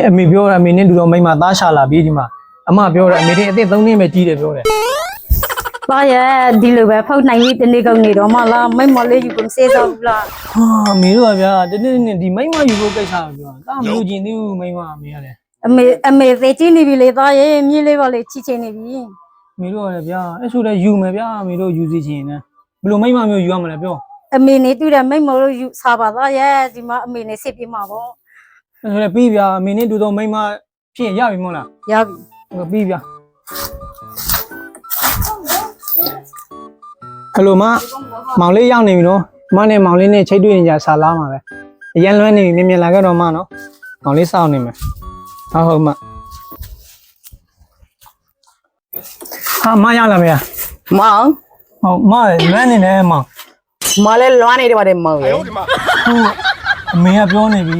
အမေပြောတာအမေနဲ့တူတော့မိမသားရှာလာပြီးဒီမှာအမပြောတာအမေတဲ့အသက်3နှစ်ပဲကြီးတယ်ပြောတယ် ပါရဲ့ဒီလိုပဲဖောက်နိုင်ပြီးတနေ့ကုန်နေတော့မှလားမိမလေးယူကုန်စေးတော့ဘူးလား ဟာအမေတို့ကဗျာတနေ့နေ့ဒီမိမယူဖို့ကိစ္စပဲပြောတာမလို့ကျင်သေးဘူးမိမအမေရတယ် အမေသေးချင်းနေပြီလေသားရဲ့မြေးလေးပါလေချီချင်းနေပြီ အမေတို့ကလည်းဗျာအဲ့ဆိုလည်းယူမယ်ဗျာအမေတို့ယူစီချင်တယ်ဘယ်လိုမိမမျိုးယူရမလဲပြော အမေနေတူတယ်မိမလို့ယူစားပါသားရဲ့ဒီမှာအမေနေစစ်ပြေမှာပေါ့ အဲ့ဆိုလည်းပြီးဗျာအမေနဲ့တူတော့မိမဖြစ်ရပြီမဟုတ်လား ရပြီ ပြီးဗျာဟယ်လိုမောင်လေးရောက်နေပြီနော်မနဲ့မောင်လေးနဲ့ချိတ်တွေ့နေကြဆာလာမှာပဲအရန်လွမ်းနေပြီမြင်လာခဲ့တော့မနော်မောင်လေးစောင့်နေမယ်ဟုတ်မဟာမရလာမေ မောင် ဟုတ်မလွမ်းနေတယ်မောင် မလဲလွမ်းနေတယ်ပါတယ်မောင်ရေ ဟုတ်အမေကပြောနေပြီ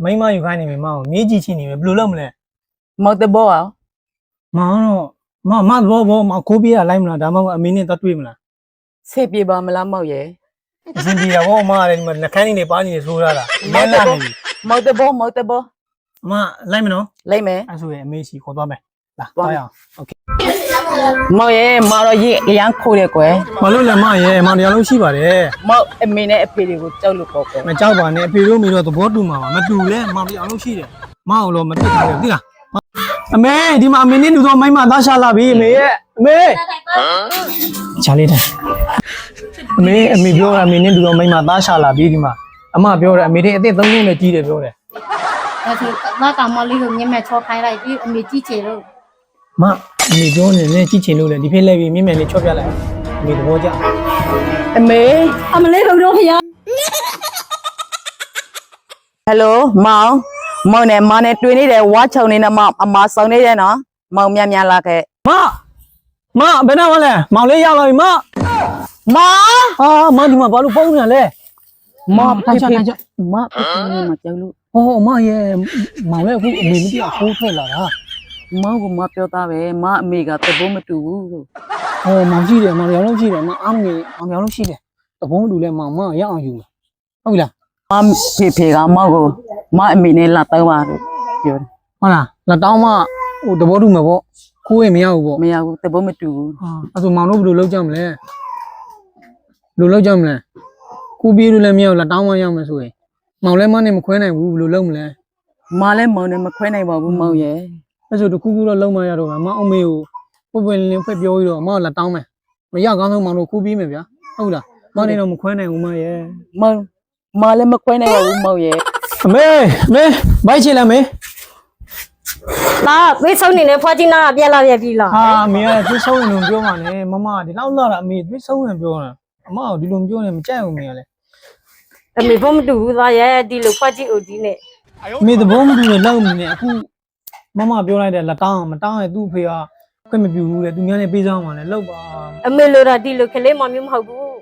မိမယူခိုင်းနေပြီမောင်မြေးကြည့်ချင်နေပြီဘယ်လိုလုပ်မလဲ မောင်တဘောအောင် မောင်တော့မဘောမောင်ခိုးပြေးရလိုက်မလားဒါမှမဟုတ်အမေနဲ့တော့တွေ့မလား ဆေးပြေပါမလားမောင်ရေ အစင်ပြေတာဘောမရတယ်ဒီမှာနှခမ်းနေပါနေဆိုးရတာလဲလာနေပြီ မောင်တဘောအမလိုက်မနော် လိုက်မယ် အဲ့ဆိုရင်အမေစီခေါ်သွားမယ်လာသွားရအောင်โอเค မောင်ရေမောင်တော့ရေအရန်ခိုးတယ်ကွယ် ဘာလို့လဲမရဲ့မောင်တရားလုံးရှိပါတယ် မောင်အမေနဲ့အဖေတွေကိုကြောက်လို့ပေါ့ကွယ် မကြောက်ပါနဲ့အဖေတို့မိတော့သဘောတူမှာပါမတူလဲမောင်တရားလုံးရှိတယ်မအောင်လို့မတွေ့ဘူးသိလားအမေဒီမှာအမေနဲ့လူတော့မိမသားရှာလာပြီအမေရဲ့အမေချာလေးတယ်အမေပြောတာအမေနဲ့လူတော့မိမသားရှာလာပြီဒီမှာအမပြောတယ်အမေတဲ့အသက်3နှစ်ပဲကြီးတယ်ပြောတယ် ဒါဆိုငါကောင်မလေးကိုမြင်မဲ့ချောခိုင်းလိုက်ပြီးအမေကြည့်ချင်လို့ မအမေပြောနေနဲ့ကြည့်ချင်လို့လေဒီဖေးလဲပြီးမြင်မြန်လေးချော့ပြလိုက်အမေသဘောကျ အမေ အမလေးဘုံတော့ဖျား ဟယ်လိုမောင်နဲ့မနဲ့တွေ့နေတယ်ဝါချုံနေနဲ့မောင်အမဆောင်နေတယ်နော်မောင်မြန်လာခဲ့ မဘယ်နဲ့မလဲမောင်လေးရောက်လာပြီမ မောင် ဟာမဒီမှာဘာလို့ပုံနေလဲ မောင် ထိုင်ချ မောင်ဖေဖေမကြောက်လို့ ဟောမရဲ့မောင်လည်းအခုအမေမသိအောင်ခိုးထွက်လာတာ မောင်ကမပြောသားပဲမအမေကတဘောမတူဘူးလို့ ဟောမောင်ရှိတယ်မောင်ရောင်လုံးရှိတယ်မအားမနေအောင်ရောင်လုံးရှိတယ်တဘုံးတူလဲမောင်မရအောင်ယူမယ်ဟုတ်လား မဖေကမောင်ကိုမအမေနဲ့လာတော့ပါလို့ပြောတယ် ဟုတ်လားလက်တောင်းမဟိုတဘောတူမယ်ပေါ့ခိုးရင်မရဘူးပေါ့ မရဘူးတဘောမတူဘူး ဟာအဲ့ဆိုမောင်တို့ဘယ်လိုလုပ်ကြမလဲဘယ်လိုလုပ်ကြမလဲကိုပြေးလို့လည်းမရဘူးလက်တောင်းမရမယ်ဆိုရင်မောင်လည်းမနဲ့မခွဲနိုင်ဘူးဘယ်လိုလုပ်မလဲ မလည်းမောင်နဲ့မခွဲနိုင်ပါဘူးမောင်ရဲ့ အဲ့ဆိုတခုခုတော့လုံးမရတော့ဗျာမအောင်မေကိုပွင့်လင်းဖွက်ပြောပြီးတော့မောင်လက်တောင်းမယ်မရကောင်းဆုံးမောင်တို့ခိုးပြေးမယ်ဗျာဟုတ်လားမောင်နေတော့မခွဲနိုင်ဘူးမရဲ့ မောင်မလည်းမခွဲနိုင်ပါဘူးမောင်ရဲ့ အမေဘိုက်ချင်လားမေ လာသွေးဆုံးနေတဲ့ဖွားကြီးနာကပြက်လာပြက်ပြီလား ဟာအမေကသွေးဆုံးရင်လို့ပြောပါနဲ့မမဒီလောက်လာတာအမေသွေးဆုံးရင်ပြောတာအမကဒီလိုပြောနေမကြိုက်ဘူးမေကလည်း အမေဘုံမတူဘူးသားရဲ့ဒီလိုဖွားကြီးအိုကြီးနဲ့ အမေသဘောမတူလို့လောက်နေနေအခုမမပြောလိုက်တဲ့လက်တောင်းမတောင်းရင်သူ့ဖေကခွင့်မပြုဘူးလေသူများနဲ့ပေးစားမှလည်းလောက်ပါ အမေလိုတာဒီလိုခလေးမမျိုးမဟုတ်ဘူး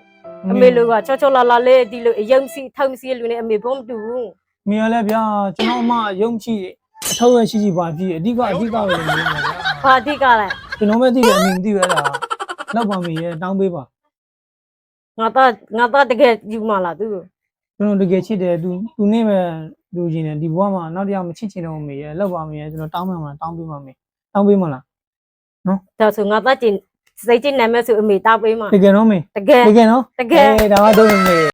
အမေလိုကချောချောလာလာလေးဒီလိုအယုံစီထောက်စီလူနဲ့အမေဘုံမတူဘူး မေကလည်းဗျာကျွန်တော်အမယုံကြည်အထောက်ရရှိပါပြီအဓိကအဓိကပဲနေနေဗျာ ဘာတိကလဲ ကျွန်တော်ပဲသိတယ်အမေမသိပဲလားလောက်ပါမေရဲ့တောင်းပေးပါ ငါသားတကယ်ယူမလားသူ ကျွန်တော်တကယ်ချစ်တယ်သူနဲ့ပဲလူချင်းတယ်ဒီဘဝမှာနောက်တစ်ယောက်မချစ်ချင်တော့မေရဲ့လောက်ပါမေရဲ့ကျွန်တော်တောင်းမှမှာတောင်းပေးပါမေတောင်းပေးမလားနော် ဒါဆိုငါသားကျင်စိတ်ကျင်နာမဲ့ဆိုအမေတောက်ပေးမှာ တကယ်တော့မေ တကယ် တကယ်နော် တကယ် ဒါမှတော့မေ